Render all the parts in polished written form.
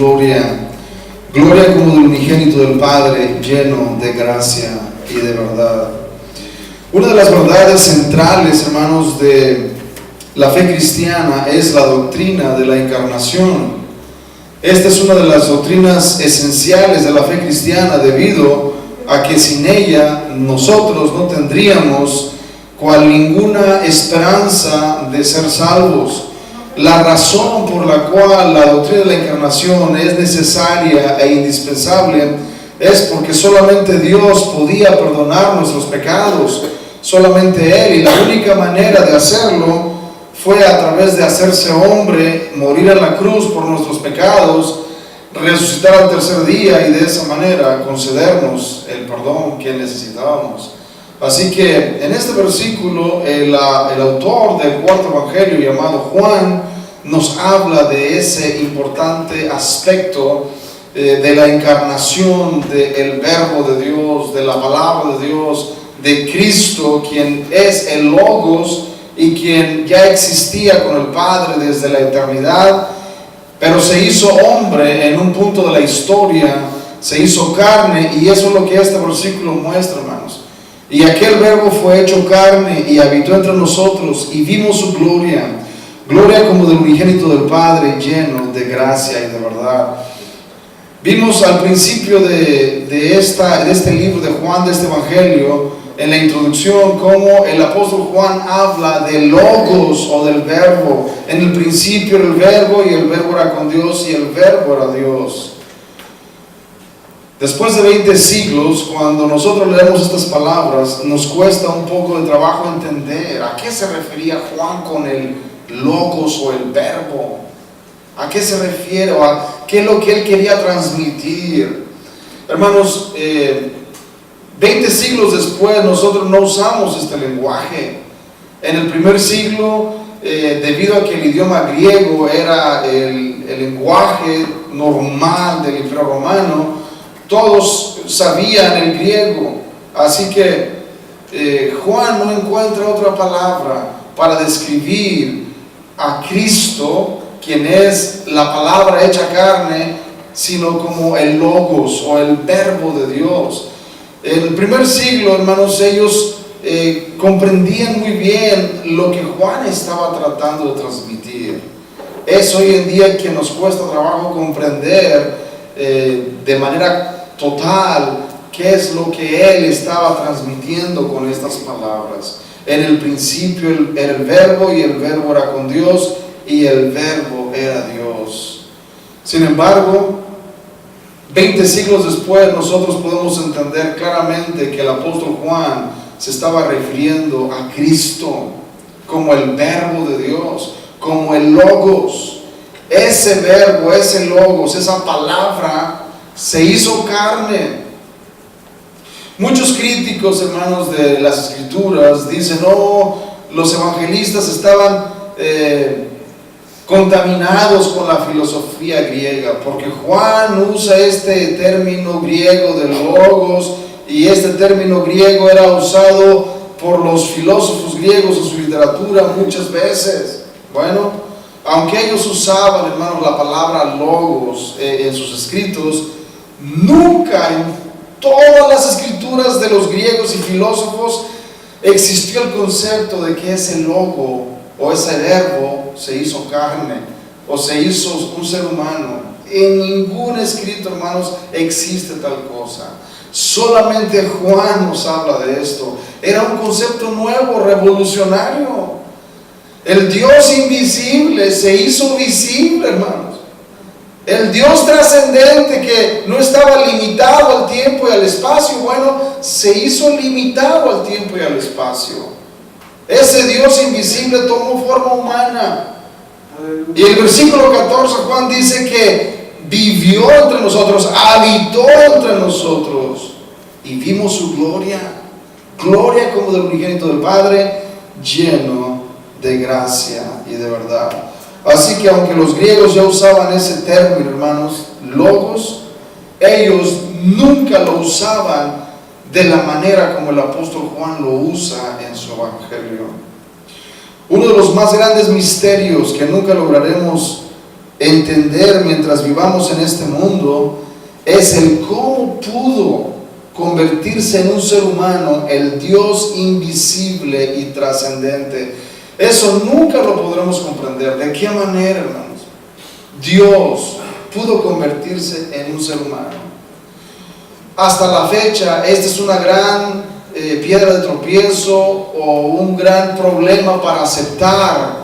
gloria. Gloria como del unigénito del Padre, lleno de gracia y de verdad. Una de las verdades centrales, hermanos, de la fe cristiana es la doctrina de la encarnación. Esta es una de las doctrinas esenciales de la fe cristiana, debido a que sin ella nosotros no tendríamos ninguna esperanza de ser salvos. La razón por la cual la doctrina de la encarnación es necesaria e indispensable es porque solamente Dios podía perdonar nuestros pecados, solamente Él, y la única manera de hacerlo fue a través de hacerse hombre, morir en la cruz por nuestros pecados, resucitar al tercer día y de esa manera concedernos el perdón que necesitábamos. Así que en este versículo el autor del cuarto evangelio, llamado Juan, nos habla de ese importante aspecto de la encarnación del verbo de Dios, de la palabra de Dios, de Cristo, quien es el Logos y quien ya existía con el Padre desde la eternidad, pero se hizo hombre en un punto de la historia, se hizo carne, y eso es lo que este versículo muestra, hermanos. Y aquel verbo fue hecho carne y habitó entre nosotros, y vimos su gloria, gloria como del unigénito del Padre, lleno de gracia y de verdad. Vimos al principio de este libro de Juan, de este evangelio, en la introducción, cómo el apóstol Juan habla del Logos o del verbo. En el principio era el verbo, y el verbo era con Dios, y el verbo era Dios. Después de 20 siglos, cuando nosotros leemos estas palabras, nos cuesta un poco de trabajo entender a qué se refería Juan con el Logos o el verbo. ¿A qué se refiere? ¿O a qué es lo que él quería transmitir? Hermanos, 20 siglos después nosotros no usamos este lenguaje. En el primer siglo, debido a que el idioma griego era el lenguaje normal del Imperio Romano, todos sabían el griego. Así que Juan no encuentra otra palabra para describir a Cristo, quien es la palabra hecha carne, sino como el Logos o el verbo de Dios. En el primer siglo, hermanos, ellos comprendían muy bien lo que Juan estaba tratando de transmitir. Es hoy en día que nos cuesta trabajo comprender de manera total qué es lo que él estaba transmitiendo con estas palabras. En el principio era el verbo, y el verbo era con Dios, y el verbo era Dios. Sin embargo, 20 siglos después nosotros podemos entender claramente que el apóstol Juan se estaba refiriendo a Cristo como el verbo de Dios, como el Logos. Ese verbo, ese Logos, esa palabra se hizo carne. Muchos críticos, hermanos, de las Escrituras dicen: no, los evangelistas estaban contaminados con la filosofía griega, porque Juan usa este término griego de Logos, y este término griego era usado por los filósofos griegos en su literatura muchas veces. Bueno, aunque ellos usaban, hermanos, la palabra Logos en sus escritos, nunca en todas las escrituras de los griegos y filósofos existió el concepto de que ese logo o ese verbo se hizo carne o se hizo un ser humano. En ningún escrito, hermanos, existe tal cosa. Solamente Juan nos habla de esto. Era un concepto nuevo, revolucionario. El Dios invisible se hizo visible, hermanos. El Dios trascendente, que no estaba limitado al tiempo y al espacio, bueno, se hizo limitado al tiempo y al espacio. Ese Dios invisible tomó forma humana. Y el versículo 14, Juan dice que vivió entre nosotros, habitó entre nosotros, y vimos su gloria, gloria como del unigénito del Padre, lleno de gracia y de verdad. Así que aunque los griegos ya usaban ese término, hermanos, Logos, ellos nunca lo usaban de la manera como el apóstol Juan lo usa en su evangelio. Uno de los más grandes misterios que nunca lograremos entender mientras vivamos en este mundo es el cómo pudo convertirse en un ser humano el Dios invisible y trascendente. Eso nunca lo podremos comprender. ¿De qué manera, hermanos? Dios pudo convertirse en un ser humano. Hasta la fecha, esta es una gran piedra de tropiezo o un gran problema para aceptar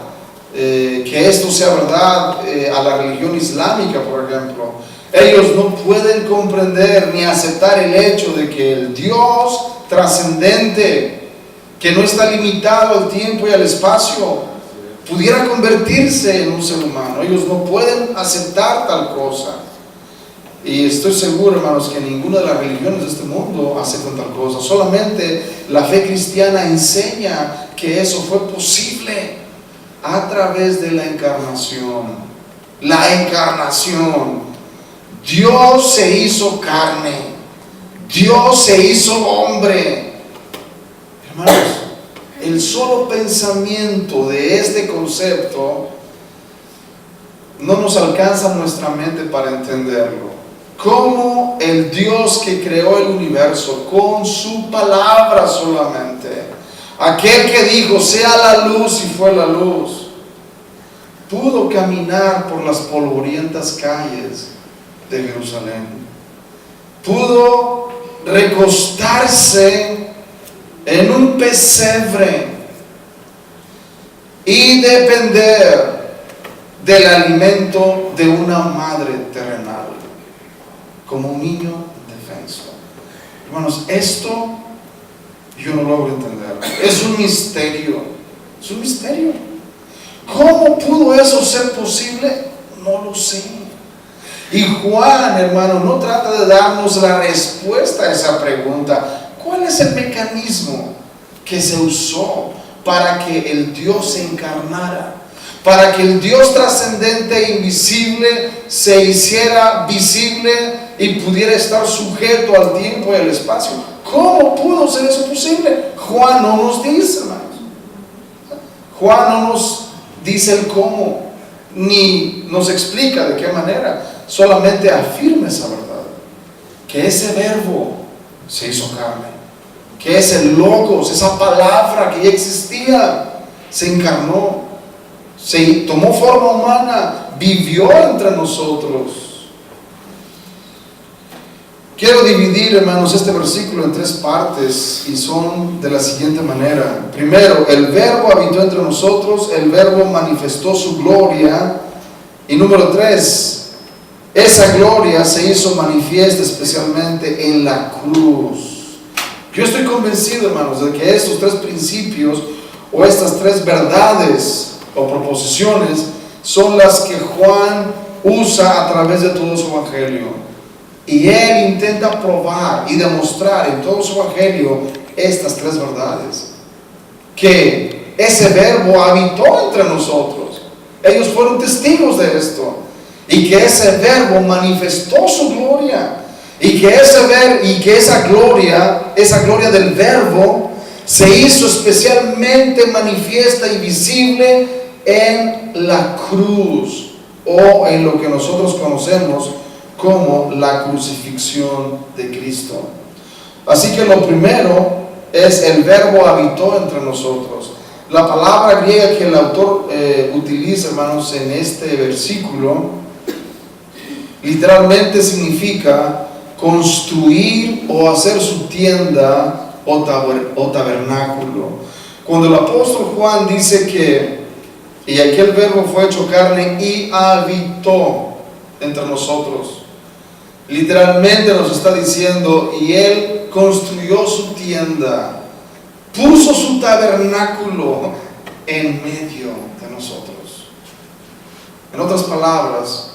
que esto sea verdad a la religión islámica, por ejemplo. Ellos no pueden comprender ni aceptar el hecho de que el Dios trascendente, que no está limitado al tiempo y al espacio, pudiera convertirse en un ser humano. Ellos no pueden aceptar tal cosa. Y estoy seguro, hermanos, que ninguna de las religiones de este mundo aceptan tal cosa. Solamente la fe cristiana enseña que eso fue posible a través de la encarnación. La encarnación. Dios se hizo carne. Dios se hizo hombre. Hermanos, el solo pensamiento de este concepto no nos alcanza nuestra mente para entenderlo. Cómo el Dios que creó el universo con su palabra solamente, aquel que dijo sea la luz y fue la luz, pudo caminar por las polvorientas calles de Jerusalén, pudo recostarse en un pesebre y depender del alimento de una madre terrenal, como un niño indefenso. Hermanos, esto yo no logro entender. Es un misterio. Es un misterio. ¿Cómo pudo eso ser posible? No lo sé. Y Juan, hermano, no trata de darnos la respuesta a esa pregunta. ¿Cuál es el mecanismo que se usó para que el Dios se encarnara? Para que el Dios trascendente e invisible se hiciera visible y pudiera estar sujeto al tiempo y al espacio. ¿Cómo pudo ser eso posible? Juan no nos dice, hermanos. Juan no nos dice el cómo, ni nos explica de qué manera. Solamente afirma esa verdad. Que ese verbo se hizo carne. Que ese logos, esa palabra que ya existía, se encarnó. Se tomó forma humana, vivió entre nosotros. Quiero dividir, hermanos, este versículo en tres partes y son de la siguiente manera. Primero, el verbo habitó entre nosotros, el verbo manifestó su gloria. Y número 3, esa gloria se hizo manifiesta especialmente en la cruz. Yo estoy convencido, hermanos, de que estos tres principios o estas tres verdades o proposiciones son las que Juan usa a través de todo su evangelio. Y él intenta probar y demostrar en todo su evangelio estas tres verdades. Que ese verbo habitó entre nosotros. Ellos fueron testigos de esto. Y que ese verbo manifestó su gloria. Y que esa gloria del verbo se hizo especialmente manifiesta y visible en la cruz, o en lo que nosotros conocemos como la crucifixión de Cristo. Así que lo primero es el verbo habitó entre nosotros. La palabra griega que el autor utiliza, hermanos, en este versículo, literalmente significa construir o hacer su tienda o tabernáculo. Cuando el apóstol Juan dice que y aquel verbo fue hecho carne y habitó entre nosotros, literalmente nos está diciendo, y él construyó su tienda, puso su tabernáculo en medio de nosotros. En otras palabras,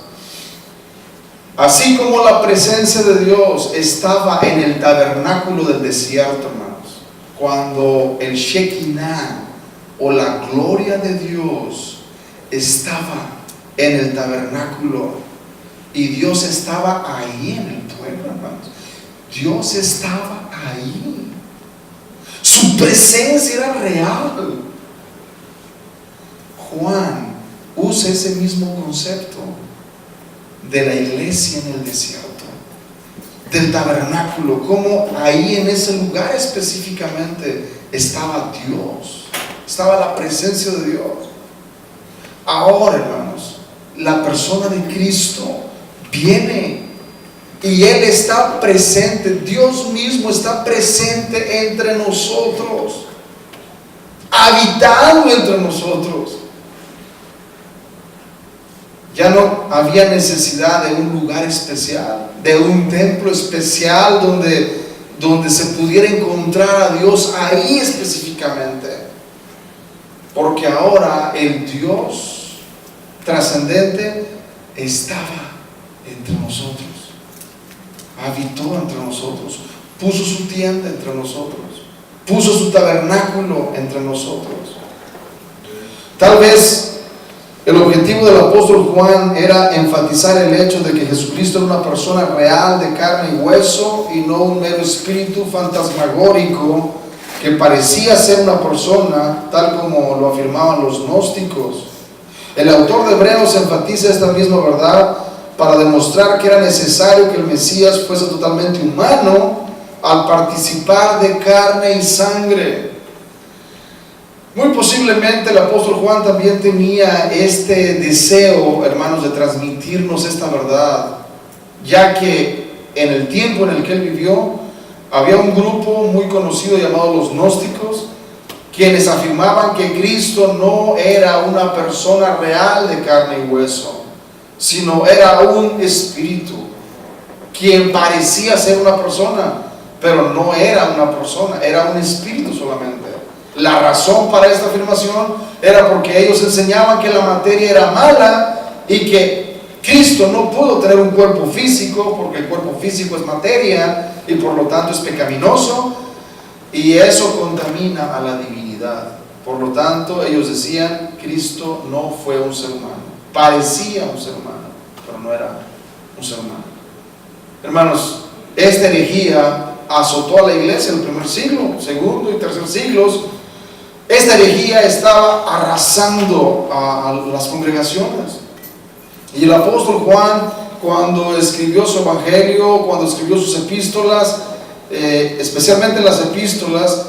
así como la presencia de Dios estaba en el tabernáculo del desierto, hermanos, cuando el Shekinah o la gloria de Dios estaba en el tabernáculo y Dios estaba ahí en el pueblo, hermanos. Dios estaba ahí. Su presencia era real. Juan usa ese mismo concepto de la iglesia en el desierto, del tabernáculo, como ahí en ese lugar específicamente estaba Dios, estaba la presencia de Dios. Ahora, hermanos, la persona de Cristo viene y Él está presente, Dios mismo está presente entre nosotros, habitando entre nosotros. Ya no había necesidad de un lugar especial, de un templo especial donde se pudiera encontrar a Dios ahí específicamente. Porque ahora el Dios trascendente estaba entre nosotros, habitó entre nosotros, puso su tienda entre nosotros, puso su tabernáculo entre nosotros. Tal vez el objetivo del apóstol Juan era enfatizar el hecho de que Jesucristo era una persona real de carne y hueso y no un mero espíritu fantasmagórico que parecía ser una persona, tal como lo afirmaban los gnósticos. El autor de Hebreos enfatiza esta misma verdad para demostrar que era necesario que el Mesías fuese totalmente humano al participar de carne y sangre. Muy posiblemente el apóstol Juan también tenía este deseo, hermanos, de transmitirnos esta verdad, ya que en el tiempo en el que él vivió, había un grupo muy conocido llamado los gnósticos, quienes afirmaban que Cristo no era una persona real de carne y hueso, sino era un espíritu, quien parecía ser una persona, pero no era una persona, era un espíritu solamente. La razón para esta afirmación era porque ellos enseñaban que la materia era mala y que Cristo no pudo tener un cuerpo físico, porque el cuerpo físico es materia y por lo tanto es pecaminoso, y eso contamina a la divinidad. Por lo tanto, ellos decían, Cristo no fue un ser humano, parecía un ser humano, pero no era un ser humano. Hermanos, esta herejía azotó a la iglesia en el primer siglo, segundo y tercer siglos. Esta herejía estaba arrasando a las congregaciones. Y el apóstol Juan, cuando escribió su evangelio, cuando escribió sus epístolas, especialmente las epístolas,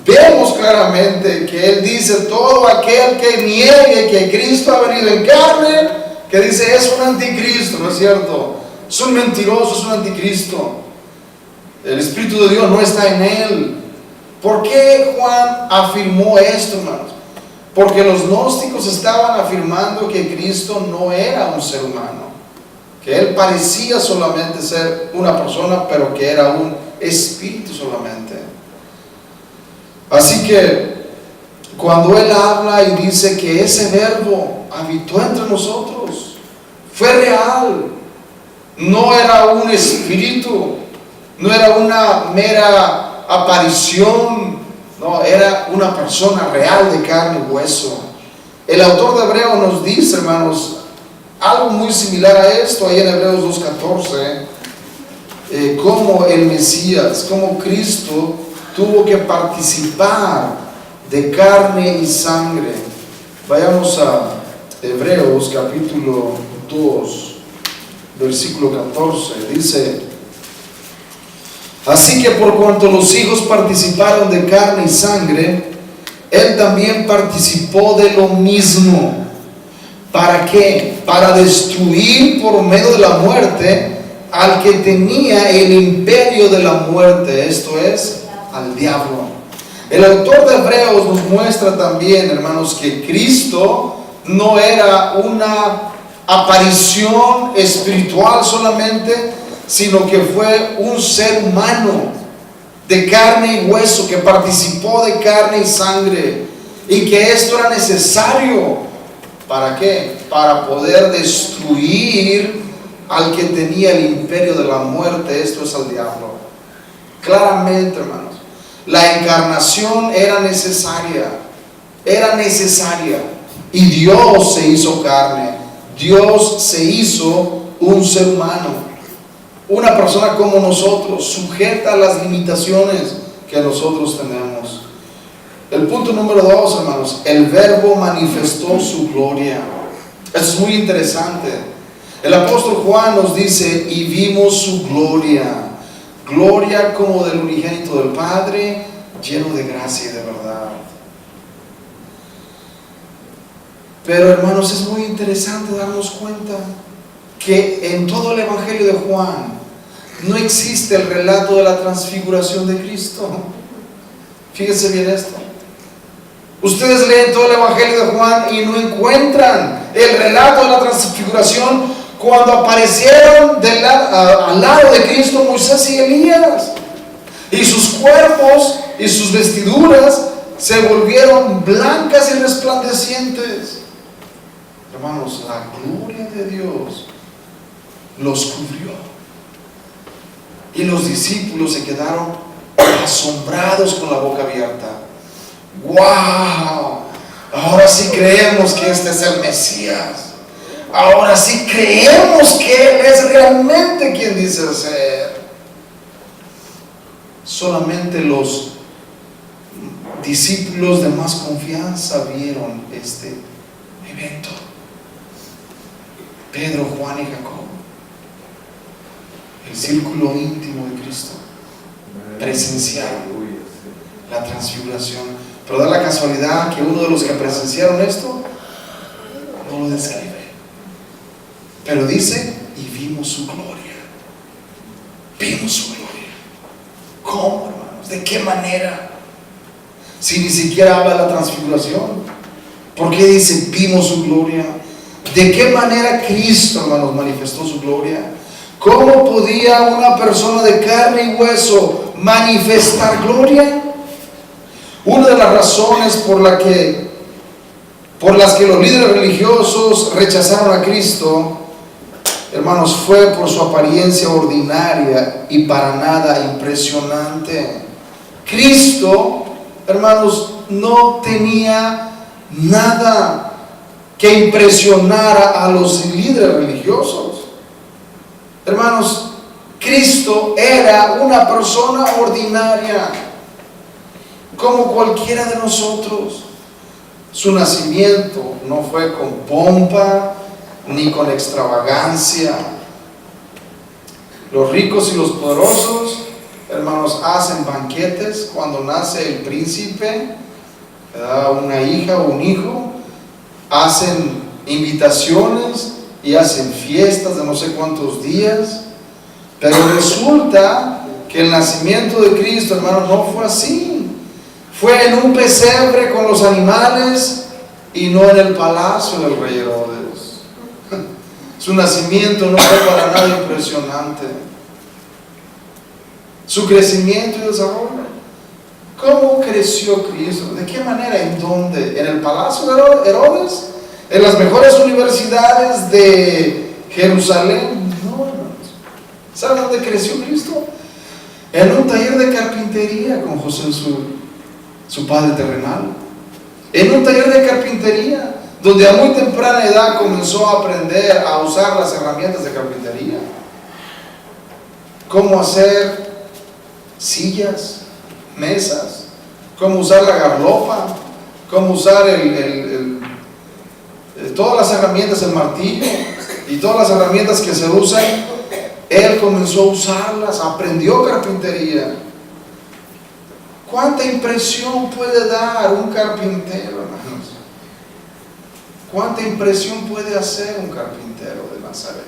vemos claramente que él dice: todo aquel que niegue que Cristo ha venido en carne, que dice es un anticristo, ¿no es cierto? Es un mentiroso, es un anticristo. El Espíritu de Dios no está en él. ¿Por qué Juan afirmó esto, hermanos? Porque los gnósticos estaban afirmando que Cristo no era un ser humano, que Él parecía solamente ser una persona, pero que era un espíritu solamente. Así que cuando Él habla y dice que ese verbo habitó entre nosotros, fue real, no era un espíritu, no era una mera aparición, no, era una persona real de carne y hueso. El autor de Hebreos nos dice, hermanos, algo muy similar a esto, ahí en Hebreos 2:14, cómo el Mesías, cómo Cristo tuvo que participar de carne y sangre. Vayamos a Hebreos capítulo 2, versículo 14, dice: así que por cuanto los hijos participaron de carne y sangre, Él también participó de lo mismo. ¿Para qué? Para destruir por medio de la muerte al que tenía el imperio de la muerte, esto es, al diablo. El autor de Hebreos nos muestra también, hermanos, que Cristo no era una aparición espiritual solamente, sino que fue un ser humano de carne y hueso, que participó de carne y sangre, y que esto era necesario. ¿Para qué? Para poder destruir al que tenía el imperio de la muerte, esto es al diablo. Claramente, hermanos, la encarnación era necesaria, y Dios se hizo carne, Dios se hizo un ser humano, una persona como nosotros, sujeta a las limitaciones que nosotros tenemos. El punto número 2, hermanos, el verbo manifestó su gloria. Eso es muy interesante. El apóstol Juan nos dice, y vimos su gloria, gloria como del unigénito del Padre, lleno de gracia y de verdad. Pero hermanos, es muy interesante darnos cuenta que en todo el Evangelio de Juan no existe el relato de la transfiguración de Cristo. Fíjense bien esto. Ustedes leen todo el Evangelio de Juan y no encuentran el relato de la transfiguración cuando aparecieron al lado de Cristo Moisés y Elías, y sus cuerpos y sus vestiduras se volvieron blancas y resplandecientes. Hermanos, la gloria de Dios los cubrió, y los discípulos se quedaron asombrados con la boca abierta. ¡Wow! Ahora sí creemos que este es el Mesías. Ahora sí creemos que Él es realmente quien dice ser. Solamente los discípulos de más confianza vieron este evento. Pedro, Juan y Jacobo, el círculo íntimo de Cristo, presenciaron la transfiguración. Pero da la casualidad que uno de los que presenciaron esto no lo describe, pero dice, y vimos su gloria. Vimos su gloria. ¿Cómo, hermanos? ¿De qué manera? Si ni siquiera habla de la transfiguración, ¿por qué dice vimos su gloria? ¿De qué manera Cristo, hermanos, manifestó su gloria? ¿Cómo podía una persona de carne y hueso manifestar gloria? Una de las razones por las que los líderes religiosos rechazaron a Cristo, hermanos, fue por su apariencia ordinaria y para nada impresionante. Cristo, hermanos, no tenía nada que impresionara a los líderes religiosos. Hermanos, Cristo era una persona ordinaria, como cualquiera de nosotros. Su nacimiento no fue con pompa ni con extravagancia. Los ricos y los poderosos, hermanos, hacen banquetes cuando nace el príncipe, una hija o un hijo, hacen invitaciones y hacen fiestas de no sé cuántos días. Pero resulta que el nacimiento de Cristo, hermanos, no fue así. Fue en un pesebre con los animales y no en el palacio del rey Herodes. Su nacimiento no fue para nada impresionante. Su crecimiento y desarrollo. ¿Cómo creció Cristo? ¿De qué manera? ¿En dónde? ¿En el palacio de Herodes? ¿En las mejores universidades de Jerusalén? No, hermanos. ¿Saben dónde creció Cristo? En un taller de carpintería con José, su padre terrenal. En un taller de carpintería, donde a muy temprana edad comenzó a aprender a usar las herramientas de carpintería. Cómo hacer sillas, mesas, cómo usar la garlopa, cómo usar todas las herramientas, el martillo y todas las herramientas que se usan. Él comenzó a usarlas, aprendió carpintería. ¿Cuánta impresión puede dar un carpintero, hermanos? ¿Cuánta impresión puede hacer un carpintero de Nazaret?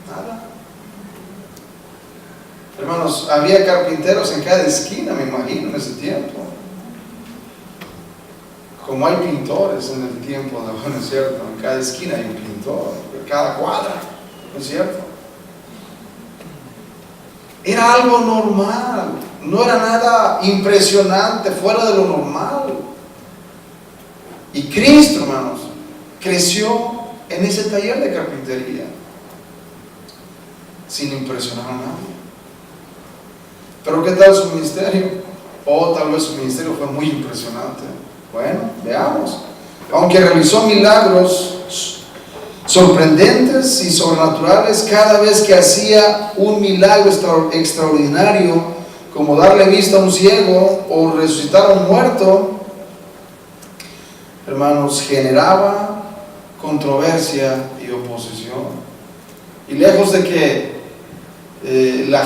Nada. Hermanos, había carpinteros en cada esquina, me imagino, en ese tiempo. Como hay pintores en el tiempo de hoy, ¿no es cierto? En cada esquina hay un pintor, en cada cuadra, ¿no es cierto? Era algo normal, no era nada impresionante, fuera de lo normal. Y Cristo, hermanos, creció en ese taller de carpintería, sin impresionar a nadie. Pero ¿qué tal su ministerio? O tal vez su ministerio fue muy impresionante. Bueno, veamos. Aunque realizó milagros sorprendentes y sobrenaturales cada vez que hacía un milagro extraordinario, como darle vista a un ciego o resucitar a un muerto, hermanos, generaba controversia y oposición. Y lejos de que la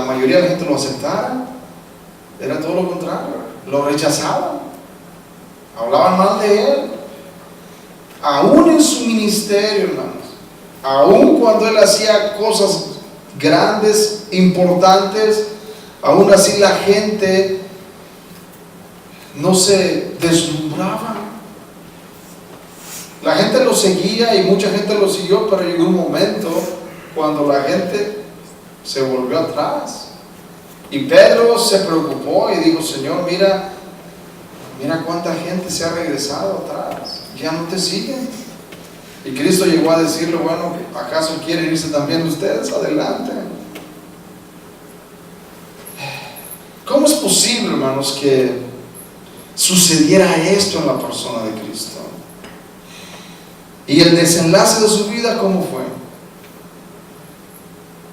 mayoría de la gente lo aceptara, era todo lo contrario, lo rechazaban, hablaban mal de él, aún en su ministerio, hermanos, aún cuando él hacía cosas grandes, importantes, aún así la gente no se deslumbraba. La gente lo seguía y mucha gente lo siguió, pero llegó un momento cuando la gente se volvió atrás. Y Pedro se preocupó y dijo: Señor, mira cuánta gente se ha regresado atrás, ya no te siguen. Y Cristo llegó a decirle: bueno, ¿acaso quieren irse también ustedes? Adelante. ¿Cómo es posible, hermanos, que sucediera esto en la persona de Cristo? Y el desenlace de su vida, ¿cómo fue?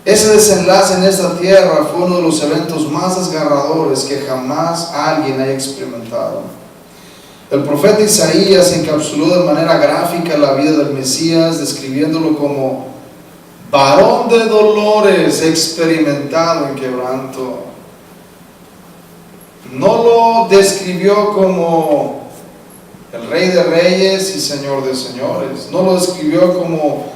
Ese desenlace en esta tierra fue uno de los eventos más desgarradores que jamás alguien haya experimentado. El profeta Isaías encapsuló de manera gráfica la vida del Mesías, describiéndolo como varón de dolores, experimentado en quebranto. No lo describió como el Rey de Reyes y Señor de Señores. No lo describió como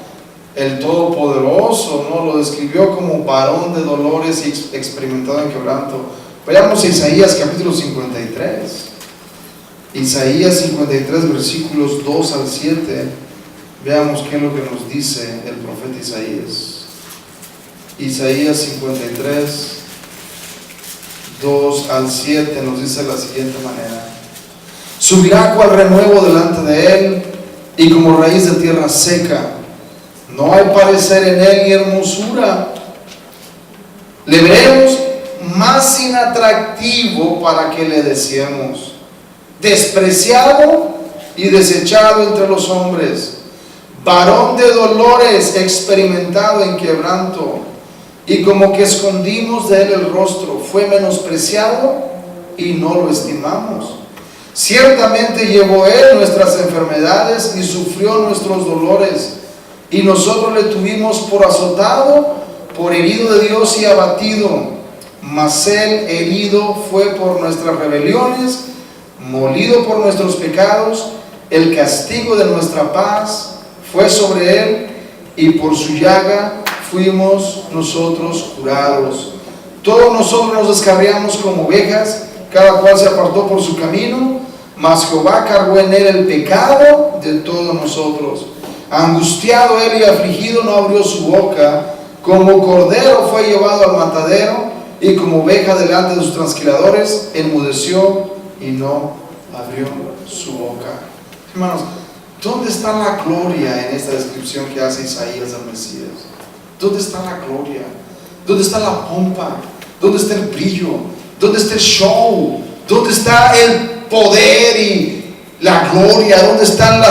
el Todopoderoso. No lo describió como varón de dolores y experimentado en quebranto. Vayamos a Isaías capítulo 53. Isaías 53 versículos 2 al 7. Veamos qué es lo que nos dice el profeta Isaías. Isaías 53 2 al 7 nos dice de la siguiente manera: subirá cual renuevo delante de él, y como raíz de tierra seca. No hay parecer en él ni hermosura. Le veremos más inatractivo para que le deseemos. Despreciado y desechado entre los hombres. Varón de dolores, experimentado en quebranto. Y como que escondimos de él el rostro, fue menospreciado y no lo estimamos. Ciertamente llevó él nuestras enfermedades y sufrió nuestros dolores. Y nosotros le tuvimos por azotado, por herido de Dios y abatido. Mas él herido fue por nuestras rebeliones, molido por nuestros pecados. El castigo de nuestra paz fue sobre él, y por su llaga fuimos nosotros curados. Todos nosotros nos descarriamos como ovejas, cada cual se apartó por su camino, mas Jehová cargó en él el pecado de todos nosotros. Angustiado él y afligido, no abrió su boca. Como cordero fue llevado al matadero, y como oveja delante de sus trasquiladores, enmudeció y no abrió su boca. Hermanos, ¿dónde está la gloria en esta descripción que hace Isaías del Mesías? ¿Dónde está la gloria? ¿Dónde está la pompa? ¿Dónde está el brillo? ¿Dónde está el show? ¿Dónde está el poder y la gloria? ¿Dónde están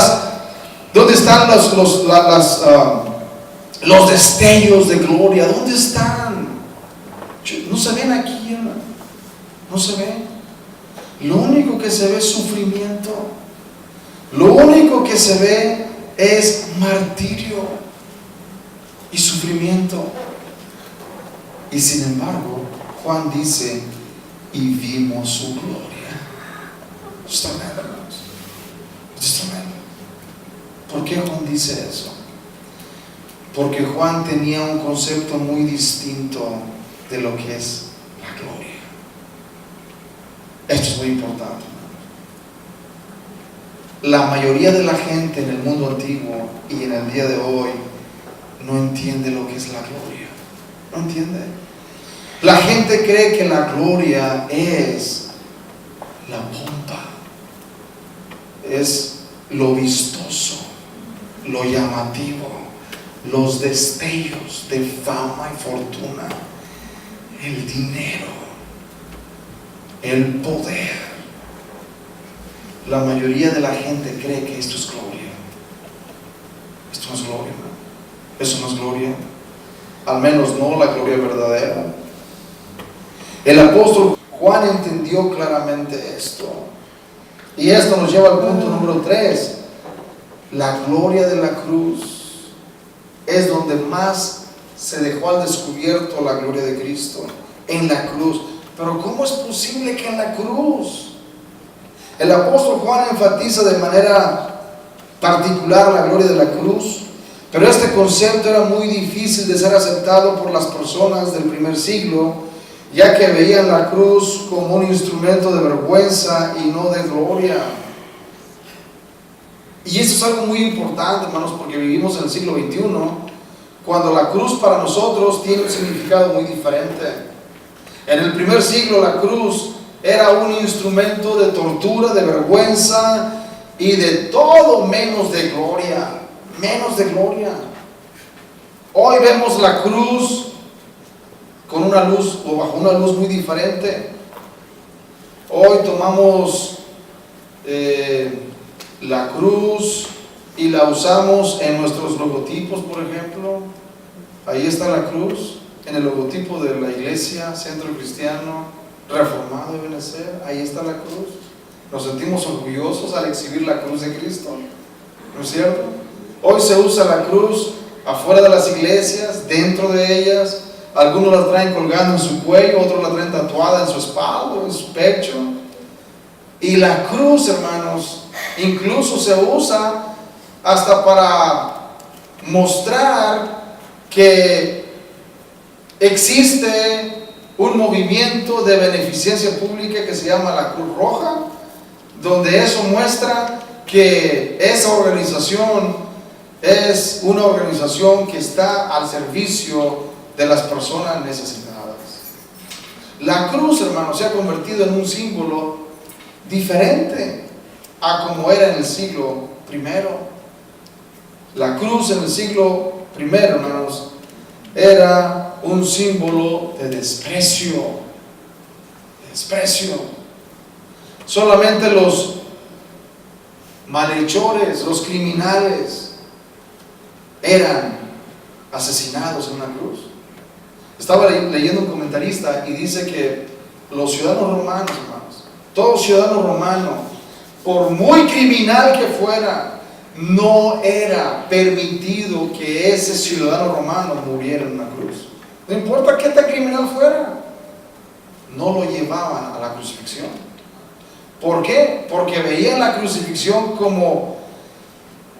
los destellos de gloria? ¿Dónde están? No se ven aquí, hermano. No se ven. Lo único que se ve es sufrimiento. Lo único que se ve es martirio y sufrimiento. Y sin embargo, Juan dice: y vimos su gloria. Es tremendo, hermanos. Es tremendo. ¿Por qué Juan dice eso? Porque Juan tenía un concepto muy distinto de lo que es la gloria. Esto es muy importante. La mayoría de la gente en el mundo antiguo y en el día de hoy no entiende lo que es la gloria. ¿No entiende? La gente cree que la gloria es la pompa, es lo vistoso, lo llamativo, los destellos de fama y fortuna, el dinero, el poder. La mayoría de la gente cree que esto es gloria. Esto no es gloria, ¿no? Eso no es gloria. Al menos no la gloria verdadera. El apóstol Juan entendió claramente esto. Y esto nos lleva al punto número 3. La gloria de la cruz es donde más se dejó al descubierto la gloria de Cristo, en la cruz. Pero ¿cómo es posible que en la cruz? El apóstol Juan enfatiza de manera particular la gloria de la cruz, pero este concepto era muy difícil de ser aceptado por las personas del primer siglo, ya que veían la cruz como un instrumento de vergüenza y no de gloria. Y eso es algo muy importante, hermanos, porque vivimos en el siglo XXI, cuando la cruz para nosotros tiene un significado muy diferente. En el primer siglo la cruz era un instrumento de tortura, de vergüenza y de todo menos de gloria, menos de gloria. Hoy vemos la cruz con una luz o bajo una luz muy diferente. Hoy tomamos la cruz y la usamos en nuestros logotipos, por ejemplo. Ahí está la cruz, en el logotipo de la iglesia, Centro Cristiano Reformado de Benecer. Ahí está la cruz. Nos sentimos orgullosos al exhibir la cruz de Cristo, ¿no es cierto? Hoy se usa la cruz afuera de las iglesias, dentro de ellas. Algunos la traen colgando en su cuello, otros la traen tatuada en su espalda, en su pecho. Y la cruz, hermanos, incluso se usa hasta para mostrar que existe un movimiento de beneficencia pública que se llama la Cruz Roja, donde eso muestra que esa organización es una organización que está al servicio de las personas necesitadas. La cruz, hermanos, se ha convertido en un símbolo diferente a como era en el siglo I. La cruz en el siglo I, hermanos, era un símbolo de desprecio. Desprecio. Solamente los malhechores, los criminales, eran asesinados en una cruz. Estaba leyendo un comentarista y dice que los ciudadanos romanos, hermanos, todo ciudadano romano, por muy criminal que fuera, no era permitido que ese ciudadano romano muriera en una cruz. No importa qué tan criminal fuera, no lo llevaban a la crucifixión. ¿Por qué? Porque veían la crucifixión como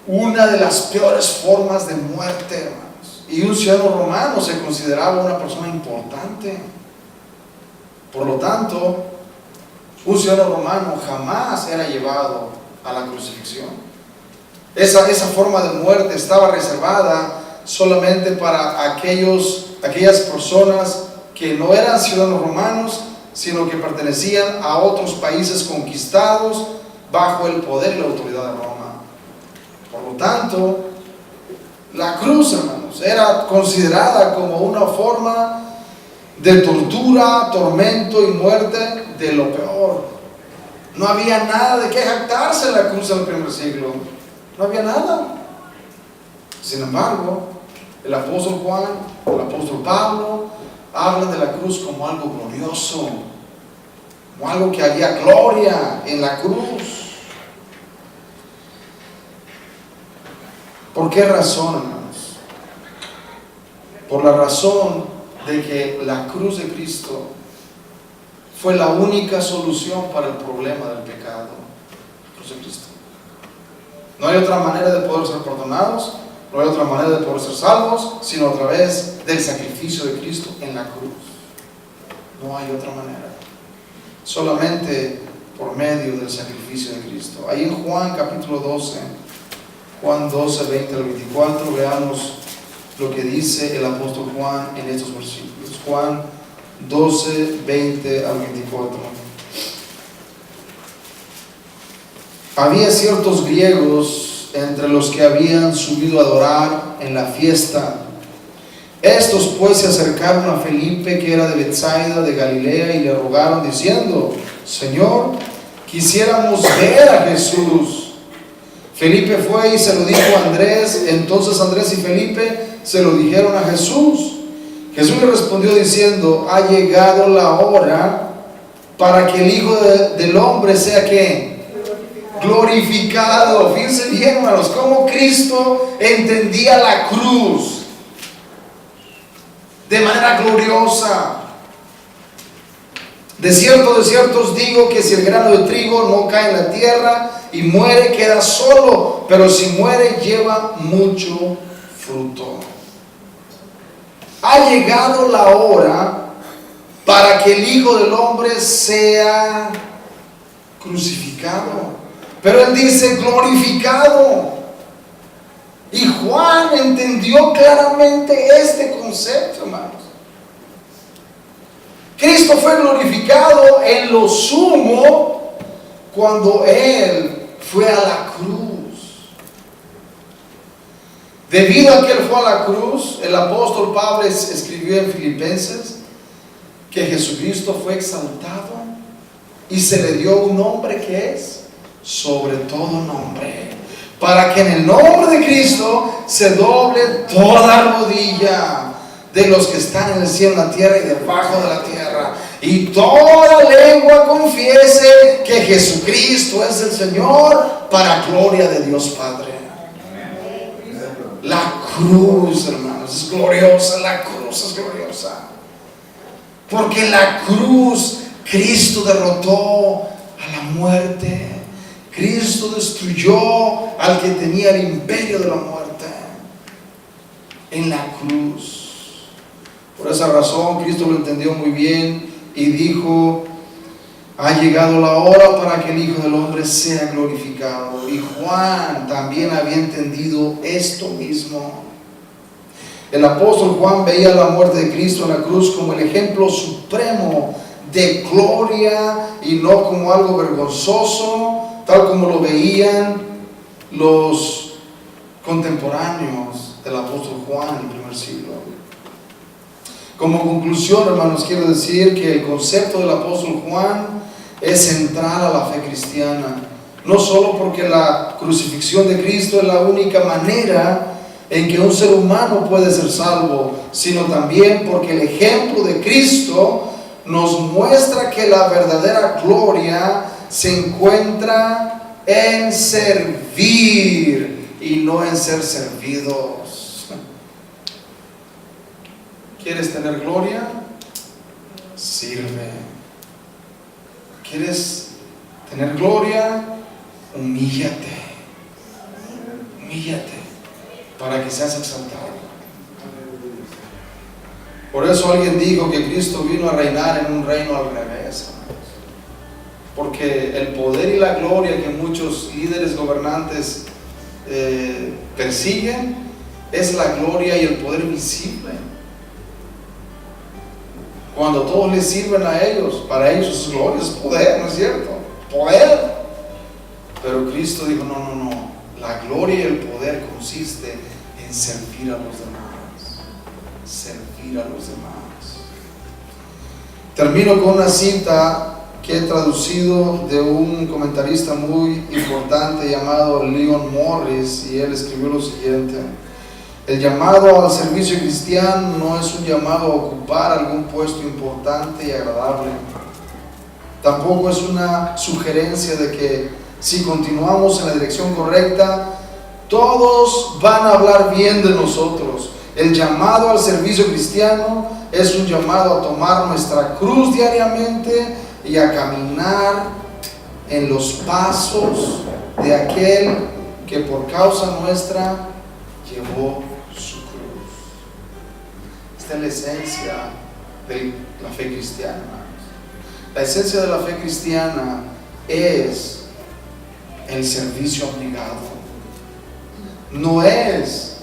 una de las peores formas de muerte, hermanos. Y un ciudadano romano se consideraba una persona importante. Por lo tanto, un ciudadano romano jamás era llevado a la crucifixión. Esa forma de muerte estaba reservada solamente para aquellas personas que no eran ciudadanos romanos, sino que pertenecían a otros países conquistados bajo el poder y la autoridad de Roma. Por lo tanto, la cruz, hermanos, era considerada como una forma de tortura, tormento y muerte de lo peor. No había nada de qué jactarse en la cruz del primer siglo. No había nada. Sin embargo, el apóstol Juan, el apóstol Pablo, hablan de la cruz como algo glorioso, como algo que había gloria en la cruz. ¿Por qué razón, hermanos? Por la razón de que la cruz de Cristo fue la única solución para el problema del pecado. La cruz de Cristo. No hay otra manera de poder ser perdonados, no hay otra manera de poder ser salvos, sino a través del sacrificio de Cristo en la cruz. No hay otra manera. Solamente por medio del sacrificio de Cristo. Ahí en Juan capítulo 12, Juan 12, 20 al 24, veamos lo que dice el apóstol Juan en estos versículos. Juan 12, 20 al 24. Había ciertos griegos entre los que habían subido a adorar en la fiesta. Estos pues se acercaron a Felipe, que era de Betsaida de Galilea, y le rogaron diciendo: Señor, quisiéramos ver a Jesús. Felipe fue y se lo dijo a Andrés. Entonces Andrés y Felipe se lo dijeron a Jesús. Jesús le respondió diciendo: ha llegado la hora para que el Hijo del Hombre sea ¿qué? Glorificado. Fíjense bien, hermanos, cómo Cristo entendía la cruz. de manera gloriosa. De cierto os digo que si el grano de trigo no cae en la tierra y muere, queda solo, pero si muere, lleva mucho fruto. Ha llegado la hora para que el Hijo del Hombre sea crucificado. Pero él dice glorificado. Y Juan entendió claramente este concepto, hermanos. Cristo fue glorificado en lo sumo cuando Él fue a la cruz. Debido a que Él fue a la cruz, el apóstol Pablo escribió en Filipenses que Jesucristo fue exaltado y se le dio un nombre que es sobre todo nombre, para que en el nombre de Cristo se doble toda rodilla de los que están en el cielo, en la tierra y debajo de la tierra, y toda lengua confiese que Jesucristo es el Señor, para gloria de Dios Padre. La cruz, hermanos, es gloriosa. La cruz es gloriosa, porque en la cruz Cristo derrotó a la muerte. Cristo destruyó al que tenía el imperio de la muerte en la cruz. Por esa razón Cristo lo entendió muy bien y dijo: ha llegado la hora para que el Hijo del Hombre sea glorificado. Y Juan también había entendido esto mismo. El apóstol Juan veía la muerte de Cristo en la cruz como el ejemplo supremo de gloria y no como algo vergonzoso, tal como lo veían los contemporáneos del apóstol Juan en el primer siglo. Como conclusión, hermanos, quiero decir que el concepto del apóstol Juan es central a la fe cristiana, no solo porque la crucifixión de Cristo es la única manera en que un ser humano puede ser salvo, sino también porque el ejemplo de Cristo nos muestra que la verdadera gloria se encuentra en servir y no en ser servidos. ¿Quieres tener gloria? Sirve. ¿Quieres tener gloria? Humíllate. Humíllate para que seas exaltado. Por eso alguien dijo que Cristo vino a reinar en un reino al revés. Porque el poder y la gloria que muchos líderes gobernantes persiguen es la gloria y el poder visible. Cuando todos les sirven a ellos, para ellos es gloria, es poder, ¿no es cierto? Poder. Pero Cristo dijo: no. La gloria y el poder consiste en servir a los demás. Servir a los demás. Termino con una cita que he traducido de un comentarista muy importante llamado Leon Morris, y él escribió lo siguiente: el llamado al servicio cristiano no es un llamado a ocupar algún puesto importante y agradable. Tampoco es una sugerencia de que si continuamos en la dirección correcta, todos van a hablar bien de nosotros. El llamado al servicio cristiano es un llamado a tomar nuestra cruz diariamente y a caminar en los pasos de aquel que por causa nuestra llevó su cruz. Esta es la esencia de la fe cristiana. La esencia de la fe cristiana es el servicio abnegado. No es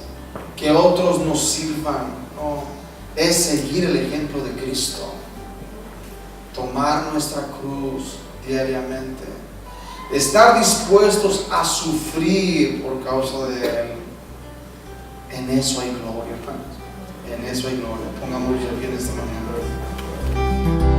que otros nos sirvan, no, es seguir el ejemplo de Cristo. Tomar nuestra cruz diariamente. Estar dispuestos a sufrir por causa de Él. En eso hay gloria, hermanos. En eso hay gloria. Pongámoslo de pie en esta mañana.